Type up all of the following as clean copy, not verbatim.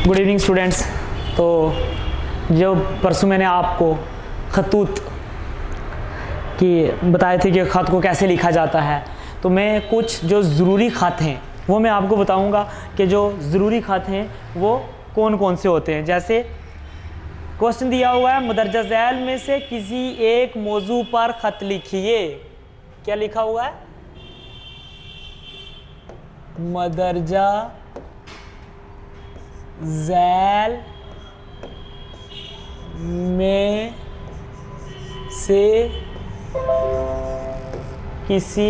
Good evening students. तो जो परसों मैंने आपको खतूत की बताए थे कि ख़त को कैसे लिखा जाता है, तो मैं कुछ जो ज़रूरी ख़त हैं वो मैं आपको बताऊंगा कि जो ज़रूरी ख़त हैं वो कौन कौन से होते हैं। जैसे क्वेश्चन दिया हुआ है, मदरजा झैल में से किसी एक मौजू पर ख़त लिखिए। क्या लिखा हुआ है? मदरजा झैल में से किसी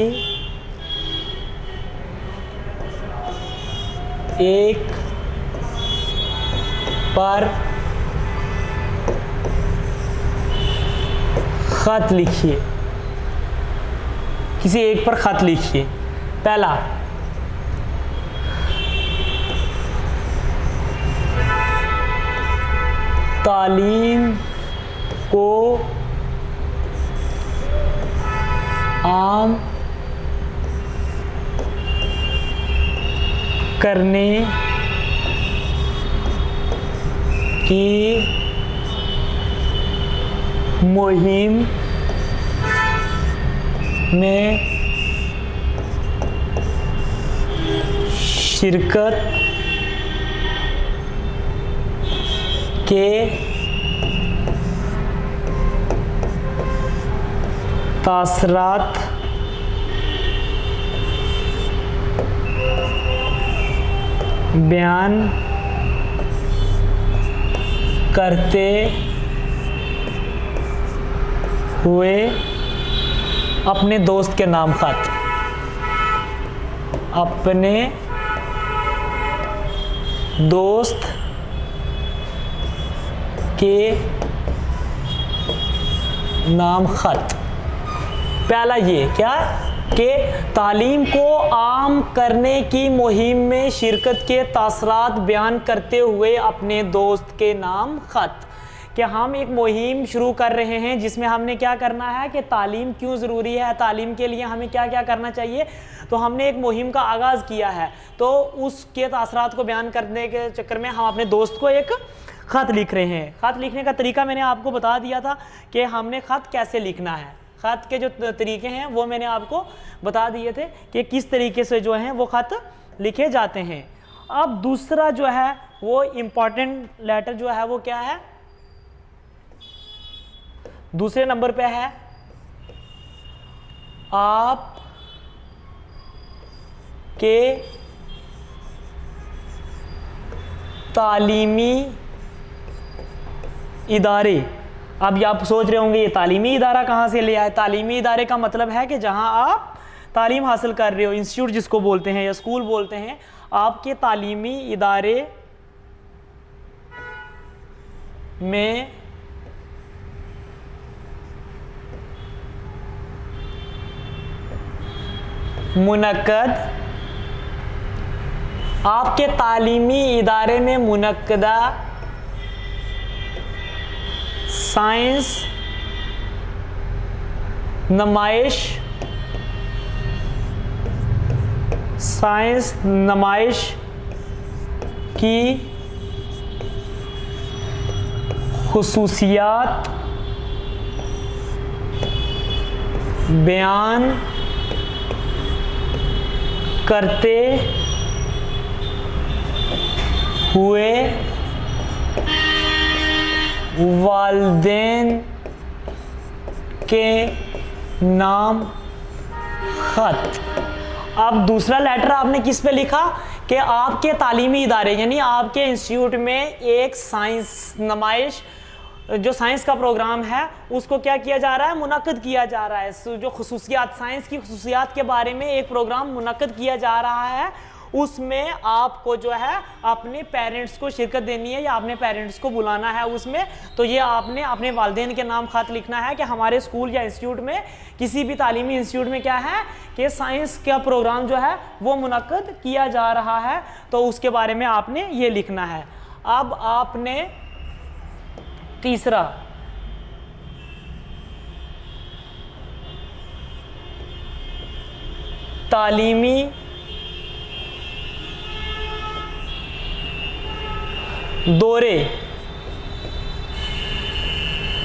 एक पर खत लिखिए। किसी एक पर खत लिखिए। पहला, तालीम को आम करने की मुहिम में शिरकत के तासरात बयान करते हुए अपने दोस्त के नाम खत, अपने दोस्त के नाम खत। पहला ये क्या कि तालीम को आम करने की मुहिम में शिरकत के तासरात बयान करते हुए अपने दोस्त के नाम खत। कि हम एक मुहिम शुरू कर रहे हैं जिसमें हमने क्या करना है कि तालीम क्यों ज़रूरी है, तालीम के लिए हमें क्या क्या करना चाहिए। तो हमने एक मुहिम का आगाज़ किया है, तो उसके तासरात को बयान करने के चक्कर में हम अपने दोस्त को एक ख़त लिख रहे हैं। ख़त लिखने का तरीका मैंने आपको बता दिया था कि हमने ख़त कैसे लिखना है। ख़त के जो तरीके हैं वो मैंने आपको बता दिए थे कि किस तरीके से जो हैं वो ख़त लिखे जाते हैं। अब दूसरा जो है वो इम्पॉर्टेंट लेटर जो है वो क्या है, दूसरे नंबर पे है आप के तालीमी इदारे। अब आप सोच रहे होंगे ये तालीमी इदारा कहाँ से ले आए। तालीमी इदारे का मतलब है कि जहाँ आप तालीम हासिल कर रहे हो, इंस्टीट्यूट जिसको बोलते हैं या स्कूल बोलते हैं। आपके तालीमी इदारे में मुनक्कद, आपके तालीमी इदारे में मुनक्कदा साइंस नमाइश की खुसूसियात बयान करते हुए वालिदैन के नाम खत। अब दूसरा लेटर आपने किस पे लिखा कि आपके तालीमी इदारे यानी आपके इंस्टीट्यूट में एक साइंस नमाइश, जो साइंस का प्रोग्राम है उसको क्या किया जा रहा है, मुनक्कद किया जा रहा है। जो खुसूसियात, साइंस की खुसूसियात के बारे में एक प्रोग्राम मुनक्कद किया जा रहा है, उसमें आपको जो है अपने पेरेंट्स को शिरकत देनी है या अपने पेरेंट्स को बुलाना है उसमें। तो ये आपने अपने वालिदैन के नाम खत लिखना है कि हमारे स्कूल या इंस्टीट्यूट में, किसी भी तालीमी इंस्टीट्यूट में क्या है कि साइंस का प्रोग्राम जो है वो मुनक्कद किया जा रहा है, तो उसके बारे में आपने ये लिखना है। अब आपने तीसरा, दौरे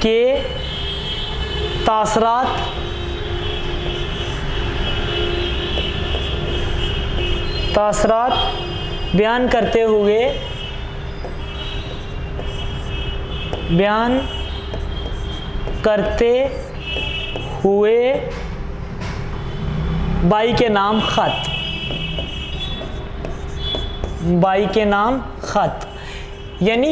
के तासरात बयान करते हुए बाई के नाम खत, यानी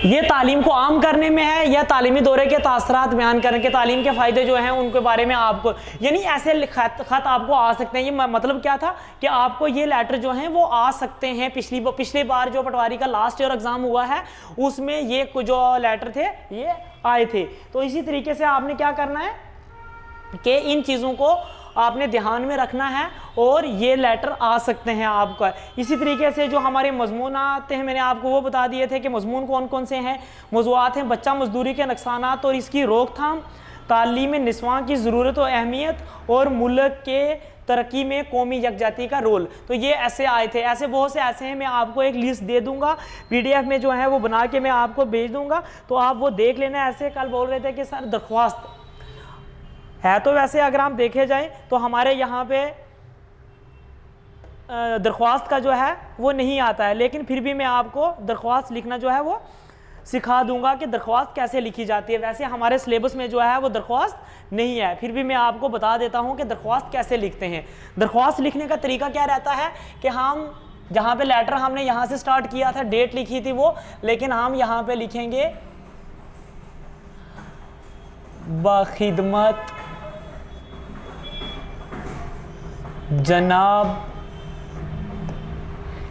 ये तालीम को आम करने में है या तालीमी दौरे के तासरात बयान करने के, तालीम के फ़ायदे जो हैं उनके बारे में आपको, यानी ऐसे खत आपको आ सकते हैं। ये मतलब क्या था कि आपको ये लेटर जो हैं वो आ सकते हैं। पिछली बार जो पटवारी का लास्ट ईयर एग्ज़ाम हुआ है उसमें ये जो लेटर थे ये आए थे। तो इसी तरीके से आपने क्या करना है कि इन चीज़ों को आपने ध्यान में रखना है और ये लेटर आ सकते हैं आपका। इसी तरीके से जो हमारे मजमून आते हैं मैंने आपको वो बता दिए थे कि मजमून कौन कौन से हैं। मौज़ूआत हैं बच्चा मजदूरी के नुकसानात और इसकी रोकथाम, तालीम निस्वां की ज़रूरत और अहमियत, और मुल्क के तरक्की में कौमी यकजाती का रोल। तो ये ऐसे आए थे, ऐसे बहुत से ऐसे हैं। मैं आपको एक लिस्ट दे दूंगा PDF में जो है वो बना के मैं आपको भेज दूंगा, तो आप वो देख लेना। ऐसे कल बोल रहे थे कि सर दरख्वास्त है, तो वैसे अगर हम देखे जाए तो हमारे यहाँ पे दरख्वास्त का जो है वो नहीं आता है, लेकिन फिर भी मैं आपको दरख्वास्त लिखना जो है वो सिखा दूंगा कि दरख्वास्त कैसे लिखी जाती है। वैसे हमारे सिलेबस में जो है वो दरख्वास्त नहीं है, फिर भी मैं आपको बता देता हूँ कि दरख्वास्त कैसे लिखते हैं। दरख्वास्त लिखने का तरीका क्या रहता है कि हम जहाँ पे लेटर हमने यहाँ से स्टार्ट किया था, डेट लिखी थी वो, लेकिन हम यहाँ पे लिखेंगे बखिदमत जनाब,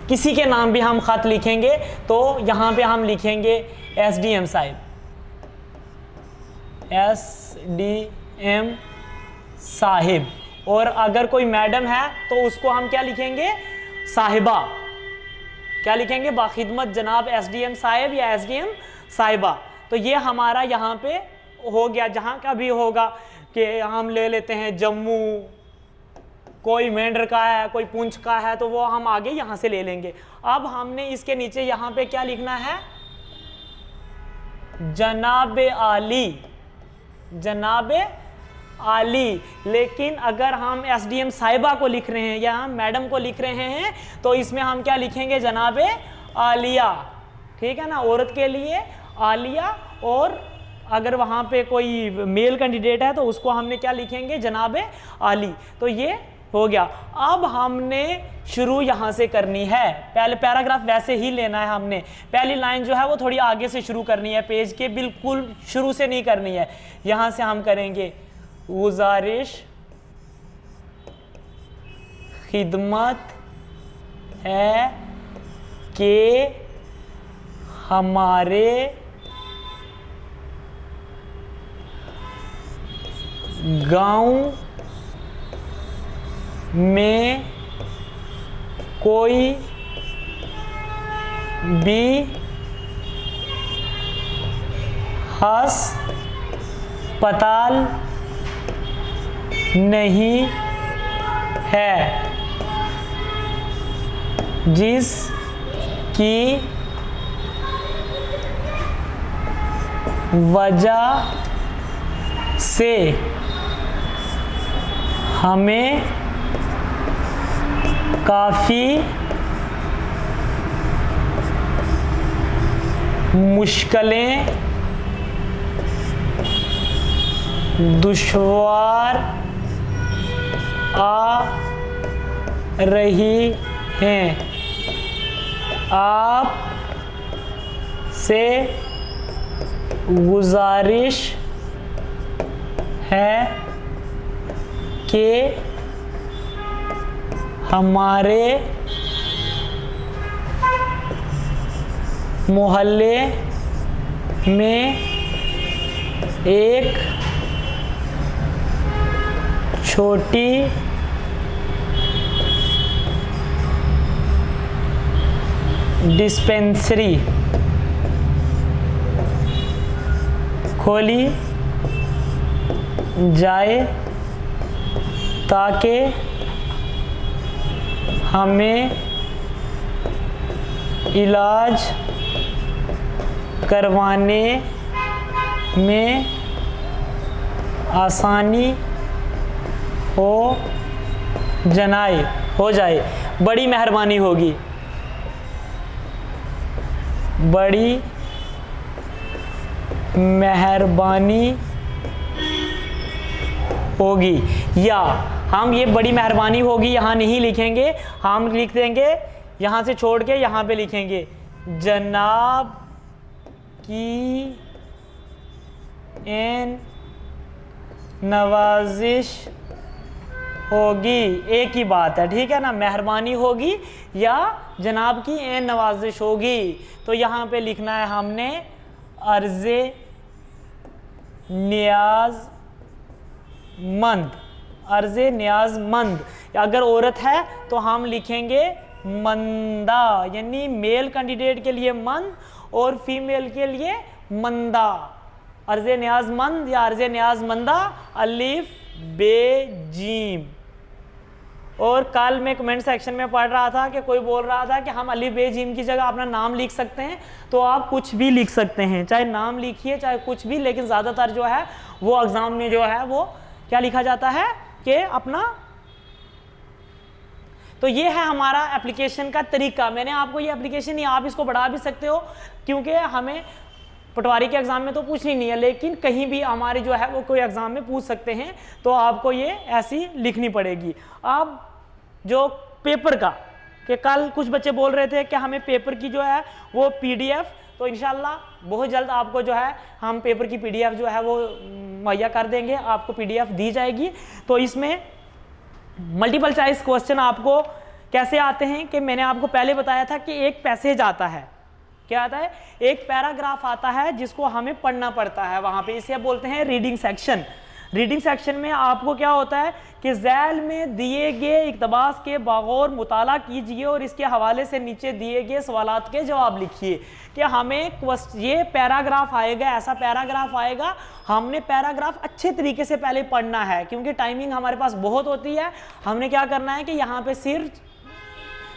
किसी के नाम भी हम खत लिखेंगे तो यहाँ पे हम लिखेंगे SDM साहिब, SDM साहिब। और अगर कोई मैडम है तो उसको हम क्या लिखेंगे, साहिबा। क्या लिखेंगे, बाखिदमत जनाब SDM साहिब या SDM साहिबा। तो ये हमारा यहाँ पे हो गया। जहाँ का भी होगा कि हम ले लेते हैं जम्मू, कोई मेंढर का है, कोई पुंछ का है, तो वो हम आगे यहाँ से ले लेंगे। अब हमने इसके नीचे यहाँ पे क्या लिखना है, जनाब आली, जनाब आली। लेकिन अगर हम SDM साहिबा को लिख रहे हैं या हम मैडम को लिख रहे हैं तो इसमें हम क्या लिखेंगे, जनाब आलिया। ठीक है ना, औरत के लिए आलिया, और अगर वहाँ पे कोई मेल कैंडिडेट है तो उसको हमने क्या लिखेंगे, जनाब आली। तो ये हो गया। अब हमने शुरू यहाँ से करनी है, पहले पैराग्राफ वैसे ही लेना है हमने। पहली लाइन जो है वो थोड़ी आगे से शुरू करनी है, पेज के बिल्कुल शुरू से नहीं करनी है। यहाँ से हम करेंगे गुजारिश खिदमत है कि हमारे गांव में कोई भी अस्पताल नहीं है जिसकी वजह से हमें काफ़ी मुश्किलें, दुश्वार आ रही हैं। आप से गुजारिश है कि हमारे मोहल्ले में एक छोटी डिस्पेंसरी खोली जाए ताकि हमें इलाज करवाने में आसानी हो जाए, बड़ी मेहरबानी होगी, बड़ी मेहरबानी होगी। या हम ये बड़ी मेहरबानी होगी यहाँ नहीं लिखेंगे, हम लिख देंगे यहाँ से छोड़ के यहाँ पे लिखेंगे जनाब की एन नवाजिश होगी, एक ही बात है, ठीक है ना, मेहरबानी होगी या जनाब की एन नवाजिश होगी। तो यहाँ पे लिखना है हमने अर्ज़े न्याज़मंद, अर्ज़े न्याज़मंद। अगर औरत है तो हम लिखेंगे मंदा, यानी मेल कैंडिडेट के लिए मंद और फीमेल के लिए मंदा। अर्ज़े न्याज़मंद या अर्ज़े न्याज़मंदा, अलिफ बे जीम। और कल मैं कमेंट सेक्शन में पढ़ रहा था कि कोई बोल रहा था कि हम अलिफ बे जीम की जगह अपना नाम लिख सकते हैं, तो आप कुछ भी लिख सकते हैं, चाहे नाम लिखिए चाहे कुछ भी, लेकिन ज़्यादातर जो है वो एग्ज़ाम में जो है वो क्या लिखा जाता है कि अपना। तो ये है हमारा एप्लीकेशन का तरीका। मैंने आपको ये एप्लीकेशन नहीं, आप इसको बढ़ा भी सकते हो क्योंकि हमें पटवारी के एग्ज़ाम में तो पूछनी नहीं है, लेकिन कहीं भी हमारे जो है वो कोई एग्ज़ाम में पूछ सकते हैं, तो आपको ये ऐसी लिखनी पड़ेगी। अब जो पेपर का, कि कल कुछ बच्चे बोल रहे थे कि हमें पेपर की जो है वो PDF, तो इंशाल्लाह बहुत जल्द आपको जो है हम पेपर की PDF जो है वो मुहैया कर देंगे, आपको PDF दी जाएगी। तो इसमें मल्टीपल चॉइस क्वेश्चन आपको कैसे आते हैं कि मैंने आपको पहले बताया था कि एक पैसेज आता है, क्या आता है, एक पैराग्राफ आता है जिसको हमें पढ़ना पड़ता है वहाँ पे, इसे बोलते हैं रीडिंग सेक्शन। रीडिंग सेक्शन में आपको क्या होता है कि झैल में दिए गए इक़्तिबास के बगौर मुताला कीजिए और इसके हवाले से नीचे दिए गए सवालात के जवाब लिखिए। कि हमें ये पैराग्राफ आएगा, ऐसा पैराग्राफ आएगा, हमने पैराग्राफ अच्छे तरीके से पहले पढ़ना है क्योंकि टाइमिंग हमारे पास बहुत होती है। हमने क्या करना है कि यहाँ पे सिर्फ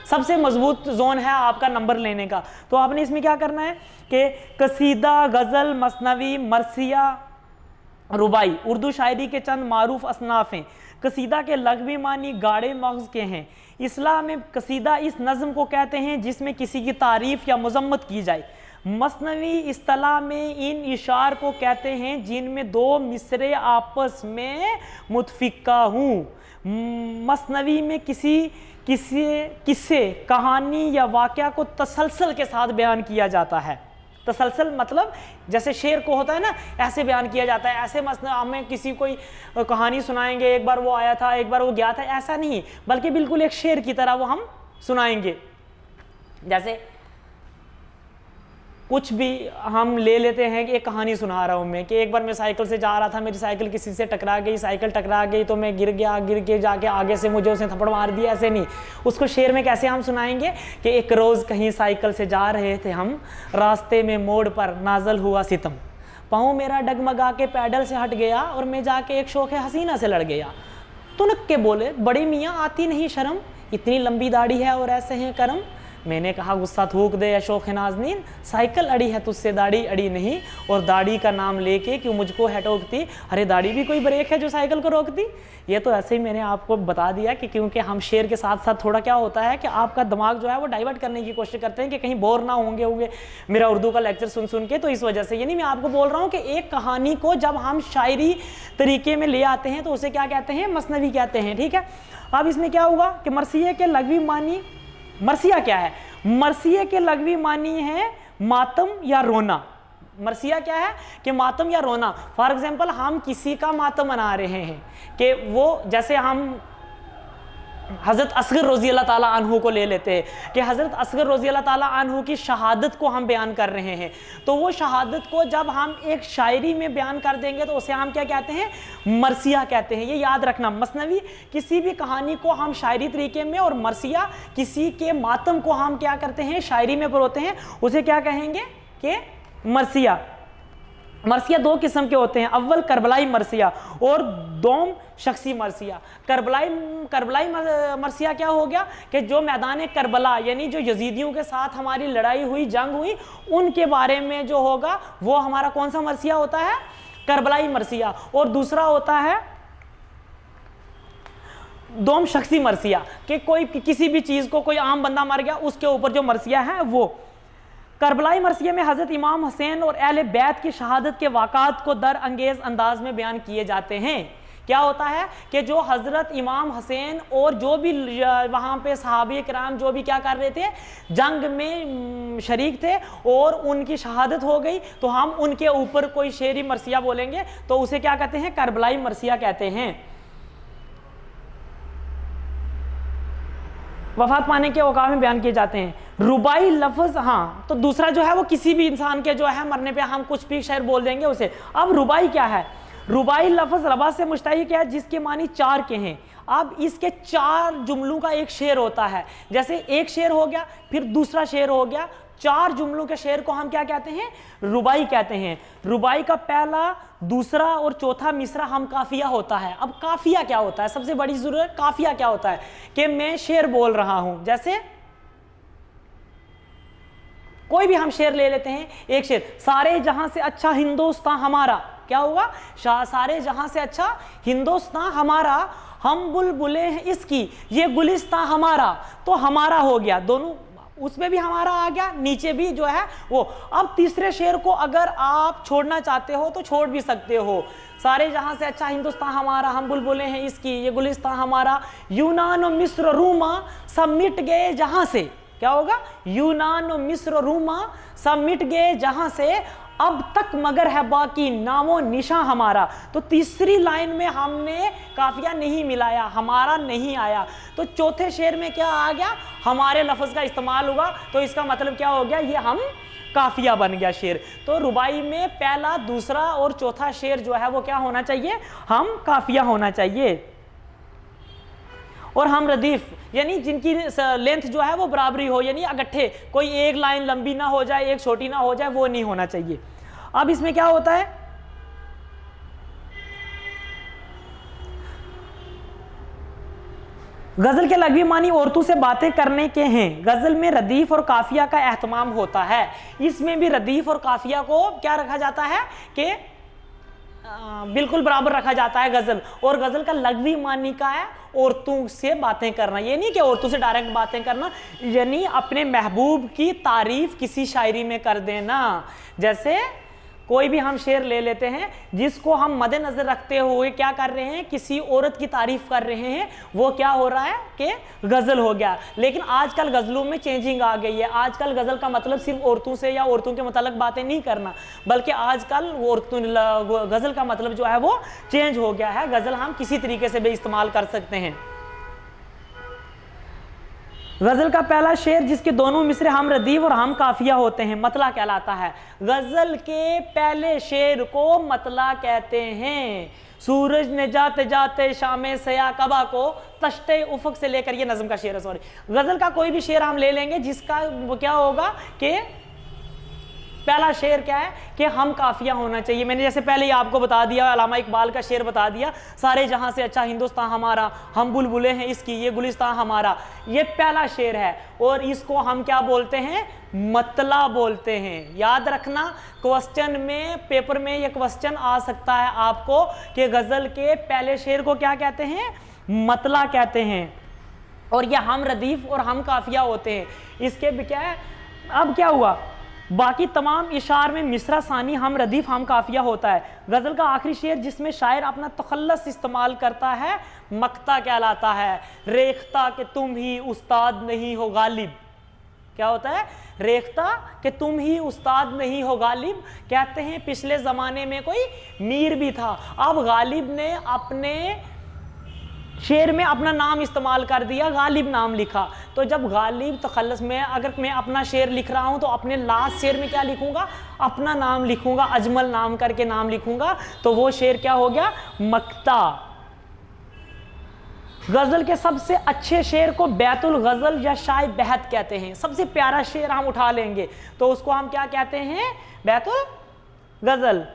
सबसे मजबूत जोन है आपका नंबर लेने का। तो आपने इसमें क्या करना है कि कसीदा, गज़ल, मसनवी, मरसिया, रुबाई उर्दू शायरी के चंद मारूफ असनाफ हैं। कसीदा के लग़वी मानी गाढ़े मग़ज़ के हैं। इस्लाम में कसीदा इस नज़म को कहते हैं जिसमें किसी की तारीफ़ या मज़म्मत की जाए। मसनवी इस्तिलाह में इन इशार को कहते हैं जिनमें दो मिसरे आपस में मुतफ़िक़ा हूँ। मसनवी में किस्से, कहानी या वाक़या को तसलसल के साथ बयान किया जाता है। तसलसल मतलब जैसे शेर को होता है ना, ऐसे बयान किया जाता है। ऐसे हमें किसी कोई कहानी सुनाएंगे, एक बार वो आया था, एक बार वो गया था, ऐसा नहीं, बल्कि बिल्कुल एक शेर की तरह वो हम सुनाएंगे। जैसे कुछ भी हम ले लेते हैं कि एक कहानी सुना रहा हूँ मैं कि एक बार मैं साइकिल से जा रहा था, मेरी साइकिल किसी से टकरा गई, साइकिल टकरा गई तो मैं गिर गया, गिर के जाके आगे से मुझे उसने थप्पड़ मार दिया। ऐसे नहीं, उसको शेर में कैसे हम सुनाएंगे कि एक रोज़ कहीं साइकिल से जा रहे थे हम, रास्ते में मोड़ पर नाजल हुआ सितम, पाँव मेरा डगमगा के पैडल से हट गया और मैं जाके एक शौक़ हसीना से लड़ गया। तुनक के बोले, बड़े मियाँ आती नहीं शर्म, इतनी लंबी दाढ़ी है और ऐसे हैं करम। मैंने कहा गुस्सा थूक दे या शौक़ नाज़नीन, साइकिल अड़ी है तुझसे दाढ़ी अड़ी नहीं, और दाढ़ी का नाम लेके क्यों मुझको है टोकती, अरे दाढ़ी भी कोई ब्रेक है जो साइकिल को रोकती। ये तो ऐसे ही मैंने आपको बता दिया कि क्योंकि हम शेर के साथ साथ थोड़ा क्या होता है कि आपका दिमाग जो है वो डाइवर्ट करने की कोशिश करते हैं कि कहीं बोर ना होंगे मेरा उर्दू का लेक्चर सुन सुन के। तो इस वजह से, यानी मैं आपको बोल रहा हूँ कि एक कहानी को जब हम शायरी तरीके में ले आते हैं तो उसे क्या कहते हैं, मसनवी कहते हैं। ठीक है, अब इसमें क्या होगा कि मरसिया के लग़वी मानी, मरसिया क्या है, मरसिया के लग़वी मानी है मातम या रोना। मरसिया क्या है कि मातम या रोना। फॉर एग्जांपल हम किसी का मातम मना रहे हैं कि वो, जैसे हम हज़रत असगर रज़ी अल्लाह ताला अन्हु को ले लेते हैं कि हज़रत असगर रज़ी अल्लाह ताला अन्हु की शहादत को हम बयान कर रहे हैं, तो वो शहादत को जब हम एक शायरी में बयान कर देंगे तो उसे हम क्या कहते हैं, मरसिया कहते हैं। ये याद रखना, मसनवी किसी भी कहानी को हम शायरी तरीके में, और मरसिया किसी के मातम को हम क्या करते हैं, शायरी में परोते हैं, उसे क्या कहेंगे कि मरसिया। मरसिया दो किस्म के होते हैं, अव्वल करबलाई मरसिया और दोम शख्सी मरसिया। करबलाई मरसिया क्या हो गया कि जो मैदान करबला यानी जो यजीदियों के साथ हमारी लड़ाई हुई, जंग हुई, उनके बारे में जो होगा वो हमारा कौन सा मरसिया होता है, करबलाई मरसिया। और दूसरा होता है दोम शख्सी मरसिया कि कोई किसी भी चीज़ को, कोई आम बंदा मर गया उसके ऊपर जो मरसिया है वो। करबलाई मरसिया में हज़रत इमाम हुसैन और अहले बैत की शहादत के वाक़ात को दर अंगेज़ अंदाज में बयान किए जाते हैं। क्या होता है कि जो हज़रत इमाम हुसैन और जो भी वहाँ पे सहाबे किराम जो भी क्या कर रहे थे, जंग में शरीक थे और उनकी शहादत हो गई, तो हम उनके ऊपर कोई शेरी मरसिया बोलेंगे तो उसे क्या कहते हैं, करबलाई मरसिया कहते हैं। वफात पाने के औकात में बयान किए जाते हैं। रुबाई लफ्ज़, हाँ, तो दूसरा जो है वो किसी भी इंसान के जो है मरने पे हम कुछ भी शेर बोल देंगे उसे। अब रुबाई क्या है, रुबाई लफ्ज़ रबा से मुश्तक़ है जिसके मानी चार के हैं। अब इसके चार जुमलों का एक शेर होता है, जैसे एक शेर हो गया, फिर दूसरा शेर हो गया, चार जुमलों के शेर को हम क्या कहते हैं, रुबाई कहते हैं। रुबाई का पहला, दूसरा और चौथा मिसरा हम काफिया होता है। अब काफिया क्या होता है, सबसे बड़ी जरूरत, काफिया क्या होता है कि मैं शेर बोल रहा हूं, जैसे कोई भी हम शेर ले लेते हैं, एक शेर, सारे जहां से अच्छा हिंदुस्तान हमारा, क्या होगा, सारे जहां से अच्छा हिंदुस्तान हमारा, हम बुलबुले हैं इसकी, ये गुलिस्तान हमारा, तो हमारा हो गया, दोनों उसमें भी हमारा आ गया, नीचे भी जो है वो। अब तीसरे शेर को अगर आप छोड़ना चाहते हो तो छोड़ भी सकते हो, सारे जहां से अच्छा हिंदुस्तान हमारा, हम बुलबुले हैं इसकी, ये गुलिस्तान हमारा, यूनान और मिस्र रूमा सब मिट गए जहां से, क्या होगा, यूनान और मिस्र रूमा सब मिट गए जहां से, अब तक मगर है बाकी नामो निशा हमारा। तो तीसरी लाइन में हमने काफिया नहीं मिलाया, हमारा नहीं आया, तो चौथे शेर में क्या आ गया, हमारे लफ्ज का इस्तेमाल हुआ, तो इसका मतलब क्या हो गया, ये हम काफिया बन गया शेर। तो रुबाई में पहला, दूसरा और चौथा शेर जो है वो क्या होना चाहिए, हम काफिया होना चाहिए। और हम रदीफ यानी जिनकी लेंथ जो है वो बराबरी हो, यानी अगट्ठे, कोई एक लाइन लंबी ना हो जाए, एक छोटी ना हो जाए, वो नहीं होना चाहिए। अब इसमें क्या होता है, गजल के लगवी मानी औरतों से बातें करने के हैं। गजल में रदीफ और काफिया का एहतमाम होता है। इसमें भी रदीफ और काफिया को क्या रखा जाता है कि बिल्कुल बराबर रखा जाता है गजल। और गजल का लगवी मानी का है औरतों से बातें करना, ये नहीं कि औरतों से डायरेक्ट बातें करना, यानी अपने महबूब की तारीफ किसी शायरी में कर देना। जैसे कोई भी हम शेर ले लेते हैं जिसको हम मद्देनजर रखते हुए क्या कर रहे हैं, किसी औरत की तारीफ कर रहे हैं, वो क्या हो रहा है कि गजल हो गया। लेकिन आजकल गजलों में चेंजिंग आ गई है। आजकल गजल का मतलब सिर्फ औरतों से या औरतों के मुताल्लिक बातें नहीं करना, बल्कि आजकल गजल का मतलब जो है वो चेंज हो गया है। गजल हम किसी तरीके से भी इस्तेमाल कर सकते हैं। गजल का पहला शेर जिसके दोनों मिसरे हम रदीफ और हम काफिया होते हैं, मतला कहलाता है। गजल के पहले शेर को मतला कहते हैं। सूरज ने जाते जाते शामे सया कबा को तश्ते उफक से लेकर, ये नज़म का शेर है, सॉरी। गजल का कोई भी शेर हम ले लेंगे जिसका वो क्या होगा कि पहला शेर क्या है कि हम काफिया होना चाहिए। मैंने जैसे पहले ही आपको बता दिया, अल्लामा इकबाल का शेर बता दिया, सारे जहां से अच्छा हिंदुस्तान हमारा, हम बुलबुले हैं इसकी, ये गुलिस्तान हमारा, ये पहला शेर है। और इसको हम क्या बोलते हैं, मतला बोलते हैं। याद रखना, क्वेश्चन में, पेपर में ये क्वेश्चन आ सकता है आपको कि गजल के पहले शेर को क्या कहते हैं, मतला कहते हैं। और ये हम रदीफ और हम काफिया होते हैं। इसके भी क्या है, अब क्या हुआ, बाकी तमाम इशार में मिसरा सानी हम रदीफ हम काफिया होता है। गजल का आखिरी शेर जिसमें शायर अपना तखल्लस इस्तेमाल करता है, मक्ता कहलाता है। रेख्ता कि तुम ही उस्ताद नहीं हो गालिब, क्या होता है, रेख्ता कि तुम ही उस्ताद नहीं हो गालिब। कहते हैं पिछले जमाने में कोई मीर भी था, अब गालिब ने अपने शेर में अपना नाम इस्तेमाल कर दिया, गालिब नाम लिखा। तो जब गालिब तखल्लस में, अगर मैं अपना शेर लिख रहा हूं तो अपने लास्ट शेर में क्या लिखूंगा, अपना नाम लिखूंगा, अजमल नाम करके नाम लिखूंगा, तो वो शेर क्या हो गया, मक्ता। गजल के सबसे अच्छे शेर को बैतुल गजल या शाय बहत कहते हैं। सबसे प्यारा शेर हम उठा लेंगे तो उसको हम क्या कहते हैं, बैतुल गजल।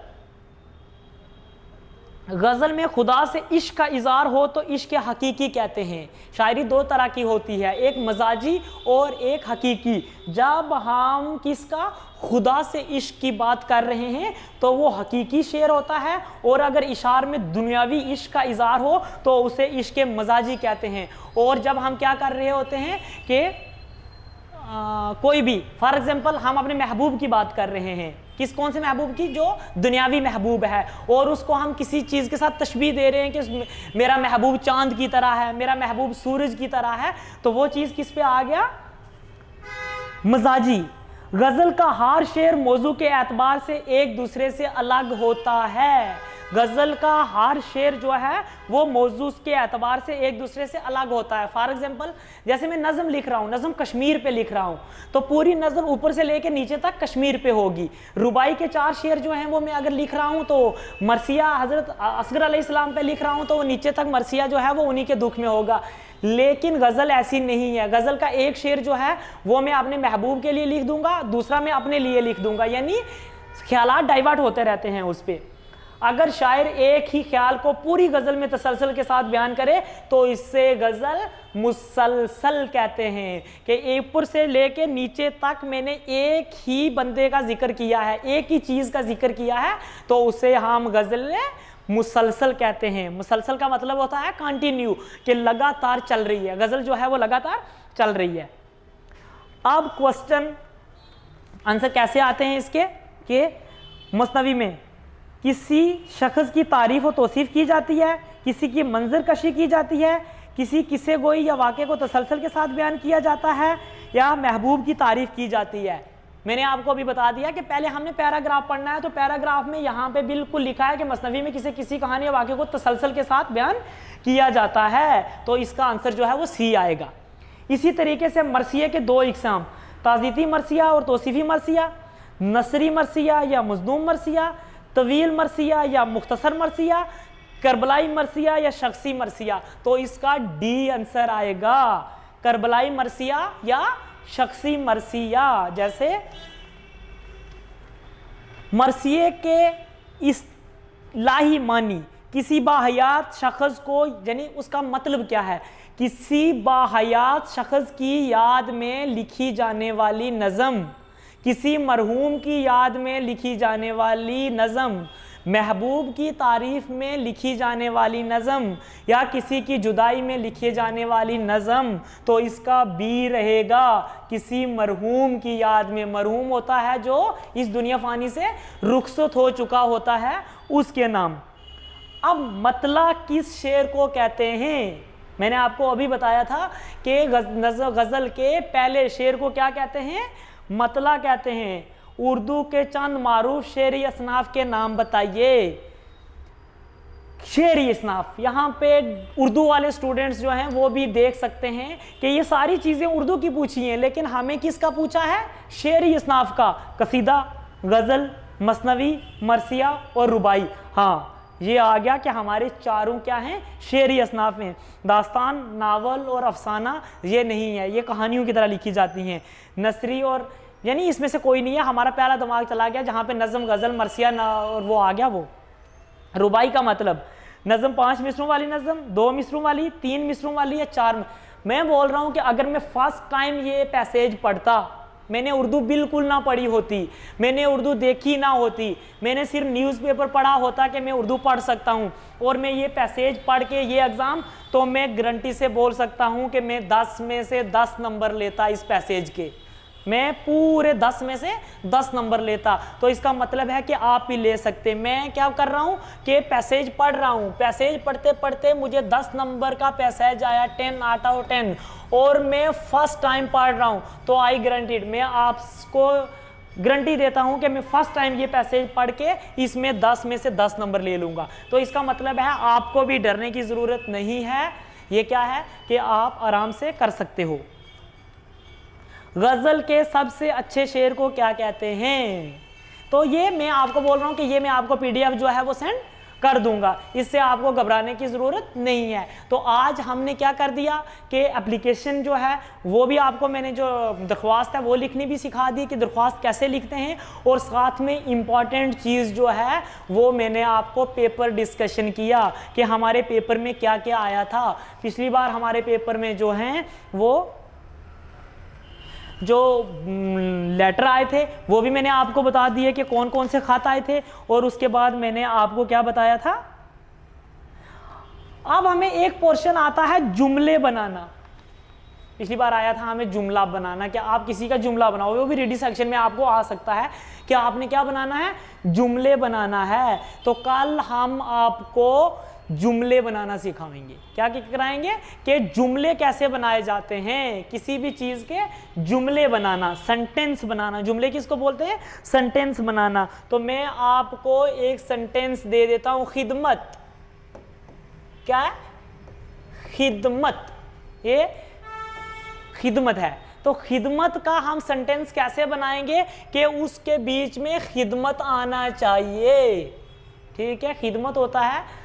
गज़ल में खुदा से इश्क का इज़हार हो तो इश्क हकीकी कहते हैं। शायरी दो तरह की होती है, एक मजाजी और एक हकीकी। जब हम किसका खुदा से इश्क की बात कर रहे हैं तो वो हकीकी शेर होता है, और अगर इशार में दुनियावी इश्क का इज़हार हो तो उसे इश्क मजाजी कहते हैं। और जब हम क्या कर रहे होते हैं कि कोई भी, फॉर एग्जांपल हम अपने महबूब की बात कर रहे हैं, कौन से महबूब की, जो दुनियावी महबूब है, और उसको हम किसी चीज़ के साथ तशबीह दे रहे हैं कि मेरा महबूब चांद की तरह है, मेरा महबूब सूरज की तरह है, तो वो चीज़ किस पे आ गया, मजाजी। गज़ल का हर शेर मौजू के एतबार से एक दूसरे से अलग होता है। गज़ल का हर शेर जो है वो मौजू के एतबार से एक दूसरे से अलग होता है। फॉर एग्जांपल जैसे मैं नज़म लिख रहा हूँ, नज़म कश्मीर पे लिख रहा हूँ, तो पूरी नज़म ऊपर से लेके नीचे तक कश्मीर पे होगी। रुबाई के 4 शेर जो हैं वो मैं अगर लिख रहा हूँ तो मरसिया हज़रत असगर अलैहिस्सलाम पे लिख रहा हूँ तो वो नीचे तक मरसिया जो है वो उन्हीं के दुख में होगा। लेकिन गज़ल ऐसी नहीं है। गज़ल का एक शेर जो है वो मैं अपने महबूब के लिए लिख दूंगा, दूसरा मैं अपने लिए लिख दूंगा, यानी ख्यालात डाइवर्ट होते रहते हैं उस पर। अगर शायर एक ही ख्याल को पूरी गज़ल में तसलसल के साथ बयान करे तो इससे गज़ल मुसलसल कहते हैं, कि ऊपर से लेके नीचे तक मैंने एक ही बंदे का जिक्र किया है, एक ही चीज़ का जिक्र किया है, तो उसे हम गज़ल मुसलसल कहते हैं। मुसलसल का मतलब होता है कंटिन्यू, कि लगातार चल रही है, गज़ल जो है वो लगातार चल रही है। अब क्वेश्चन आंसर कैसे आते हैं इसके, कि मसनवी में किसी शख्स की तारीफ़ और तौसीफ़ की जाती है, किसी की मंजर कशी की जाती है, किसी किस्से गोई या वाक़े को तसलसल के साथ बयान किया जाता है, या महबूब की तारीफ़ की जाती है। मैंने आपको अभी बता दिया कि पहले हमने पैराग्राफ पढ़ना है, तो पैराग्राफ में यहाँ पे बिल्कुल लिखा है कि मसनवी में किसी कहानी या वाक़े को तसलसल के साथ बयान किया जाता है, तो इसका आंसर जो है वो सी आएगा। इसी तरीके से मरसिया के 2 इक़साम, ताज़ीती मरसिया और तौसीफ़ी मरसिया, नसरी मरसिया या मज़दूम मरसिया, तवील मरसिया या मुख्तसर मरसिया, करबलाई मरसिया या शख्सी मरसिया, तो इसका डी आंसर आएगा, करबलाई मरसिया या शख्सी मरसिया। जैसे मरसिए के इस्लाही मानी, किसी बाहयात शख्स को, यानी उसका मतलब क्या है, किसी बाहयात शख्स की याद में लिखी जाने वाली नज़म, किसी मरहूम की याद में लिखी जाने वाली नज़म, महबूब की तारीफ़ में लिखी जाने वाली नज़म, या किसी की जुदाई में लिखी जाने वाली नज़म, तो इसका बी रहेगा, किसी मरहूम की याद में। मरहूम होता है जो इस दुनिया फ़ानी से रुखसत हो चुका होता है, उसके नाम। अब मतला किस शेर को कहते हैं, मैंने आपको अभी बताया था कि गज़ल के पहले शेर को क्या कहते हैं, मतला कहते हैं। उर्दू के चंद मारूफ शेरी असनाफ के नाम बताइए। शेरी असनाफ, यहाँ पे उर्दू वाले स्टूडेंट्स जो हैं वो भी देख सकते हैं कि ये सारी चीज़ें उर्दू की पूछी हैं, लेकिन हमें किसका पूछा है, शेरी असनाफ का। कसीदा, गज़ल, मसनवी, मरसिया और रुबाई। हाँ, ये आ गया कि हमारे चारों क्या हैं, शेरी असनाफ हैं। दास्तान, नावल और अफसाना ये नहीं है, ये कहानियों की तरह लिखी जाती हैं। नसरी और, यानी इसमें से कोई नहीं है। हमारा पहला दिमाग चला गया जहाँ पे नज़म, गज़ल, मरसिया और वो आ गया वो। रुबाई का मतलब नज़म 5 मिसरों वाली नज़म, 2 मिसरों वाली, 3 मिसरों वाली या 4। मैं बोल रहा हूँ कि अगर मैं फर्स्ट टाइम ये पैसेज पढ़ता, मैंने उर्दू बिल्कुल ना पढ़ी होती, मैंने उर्दू देखी ना होती, मैंने सिर्फ न्यूज़पेपर पढ़ा होता कि मैं उर्दू पढ़ सकता हूँ, और मैं ये पैसेज पढ़ के ये एग्ज़ाम, तो मैं गारंटी से बोल सकता हूँ कि मैं 10 में से 10 नंबर लेता इस पैसेज के। मैं पूरे 10 में से 10 नंबर लेता। तो इसका मतलब है कि आप भी ले सकते। मैं क्या कर रहा हूँ कि पैसेज पढ़ रहा हूँ, पैसेज पढ़ते पढ़ते मुझे 10 नंबर का पैसेज आया, 10 आउट ऑफ 10, और मैं फर्स्ट टाइम पढ़ रहा हूँ, तो आई गारंटीड, मैं आपको गारंटी देता हूँ कि मैं फर्स्ट टाइम ये पैसेज पढ़ के इसमें 10 में से 10 नंबर ले लूँगा। तो इसका मतलब है आपको भी डरने की ज़रूरत नहीं है। ये क्या है कि आप आराम से कर सकते हो। गज़ल के सबसे अच्छे शेर को क्या कहते हैं, तो ये मैं आपको बोल रहा हूँ कि ये मैं आपको PDF जो है वो सेंड कर दूंगा, इससे आपको घबराने की ज़रूरत नहीं है। तो आज हमने क्या कर दिया कि एप्लीकेशन जो है वो भी आपको मैंने जो दरख्वास्त है वो लिखनी भी सिखा दी कि दरख्वास्त कैसे लिखते हैं, और साथ में इम्पॉर्टेंट चीज़ जो है वो मैंने आपको पेपर डिस्कशन किया कि हमारे पेपर में क्या क्या आया था। पिछली बार हमारे पेपर में जो हैं वो जो लेटर आए थे वो भी मैंने आपको बता दिए कि कौन कौन से खत आए थे, और उसके बाद मैंने आपको क्या बताया था। अब हमें एक पोर्शन आता है जुमले बनाना। पिछली बार आया था हमें जुमला बनाना, कि आप किसी का जुमला बनाओ, वो भी रीडिंग सेक्शन में आपको आ सकता है कि आपने क्या बनाना है, जुमले बनाना है। तो कल हम आपको जुमले बनाना सिखाएंगे। क्या कराएंगे कि जुमले कैसे बनाए जाते हैं, किसी भी चीज़ के जुमले बनाना, सेंटेंस बनाना। जुमले किसको बोलते हैं, सेंटेंस बनाना। तो मैं आपको एक सेंटेंस दे देता हूं, खिदमत। क्या है, खिदमत, ये खिदमत है। तो खिदमत का हम सेंटेंस कैसे बनाएंगे कि उसके बीच में खिदमत आना चाहिए। ठीक है, खिदमत होता है,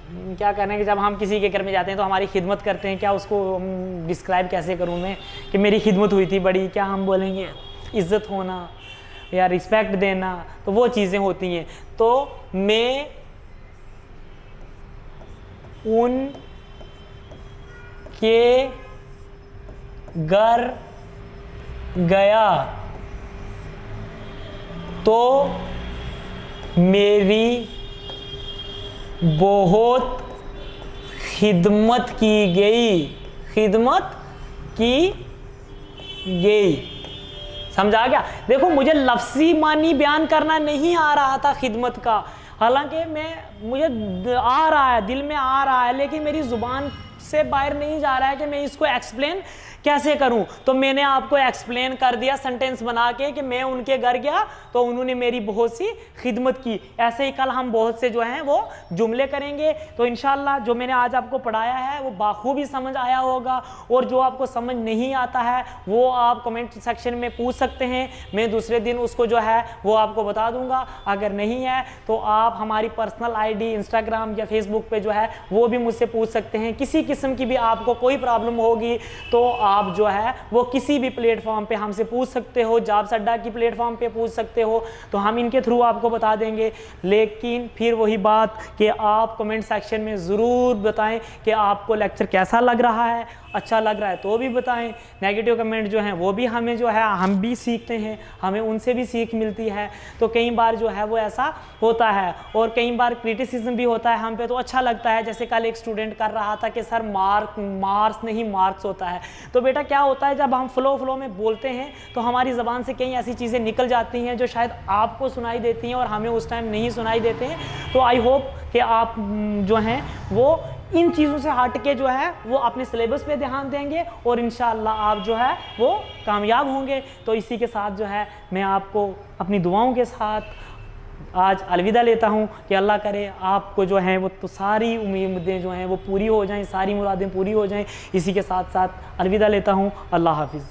क्या कहना है कि जब हम किसी के घर में जाते हैं तो हमारी खिदमत करते हैं, क्या उसको हम डिस्क्राइब कैसे करूं मैं कि मेरी खिदमत हुई थी बड़ी, क्या हम बोलेंगे इज्जत होना या रिस्पेक्ट देना, तो वो चीज़ें होती हैं। तो मैं उन के घर गया तो मेरी बहुत खिदमत की गई, खिदमत की गई। समझा क्या? देखो मुझे लफ्ज़ी मानी बयान करना नहीं आ रहा था खिदमत का, हालांकि मुझे आ रहा है, दिल में आ रहा है, लेकिन मेरी ज़ुबान से बाहर नहीं जा रहा है कि मैं इसको एक्सप्लेन कैसे करूं। तो मैंने आपको एक्सप्लेन कर दिया सेंटेंस बना के कि मैं उनके घर गया तो उन्होंने मेरी बहुत सी खिदमत की। ऐसे ही कल हम बहुत से जो हैं वो जुमले करेंगे। तो इंशाल्लाह जो मैंने आज आपको पढ़ाया है वो बाखूबी समझ आया होगा, और जो आपको समझ नहीं आता है वो आप कमेंट सेक्शन में पूछ सकते हैं, मैं दूसरे दिन उसको जो है वो आपको बता दूंगा। अगर नहीं है तो आप हमारी पर्सनल ID इंस्टाग्राम या फेसबुक पे जो है वो भी मुझसे पूछ सकते हैं। किसी किस्म की भी आपको कोई प्रॉब्लम होगी तो आप जो है वो किसी भी प्लेटफॉर्म पे हमसे पूछ सकते हो, जॉब्स अड्डा की प्लेटफॉर्म पे पूछ सकते हो, तो हम इनके थ्रू आपको बता देंगे। लेकिन फिर वही बात कि आप कमेंट सेक्शन में ज़रूर बताएं कि आपको लेक्चर कैसा लग रहा है, अच्छा लग रहा है तो भी बताएं। नेगेटिव कमेंट जो हैं वो भी हमें जो है हम भी सीखते हैं, हमें उनसे भी सीख मिलती है। तो कई बार जो है वो ऐसा होता है, और कई बार क्रिटिसिज्म भी होता है हम पे, तो अच्छा लगता है। जैसे कल एक स्टूडेंट कर रहा था कि सर मार्क्स नहीं मार्क्स होता है। तो बेटा क्या होता है, जब हम फ्लो में बोलते हैं तो हमारी ज़बान से कई ऐसी चीज़ें निकल जाती हैं जो शायद आपको सुनाई देती हैं और हमें उस टाइम नहीं सुनाई देते हैं। तो आई होप कि आप जो हैं वो इन चीज़ों से हट के जो है वो अपने सिलेबस पे ध्यान देंगे, और इंशाअल्लाह आप जो है वो कामयाब होंगे। तो इसी के साथ जो है मैं आपको अपनी दुआओं के साथ आज अलविदा लेता हूँ कि अल्लाह करे आपको जो है वो तो सारी उम्मीदें जो हैं वो पूरी हो जाएं, सारी मुरादें पूरी हो जाएं। इसी के साथ साथ अलविदा लेता हूँ। अल्लाह हाफिज़।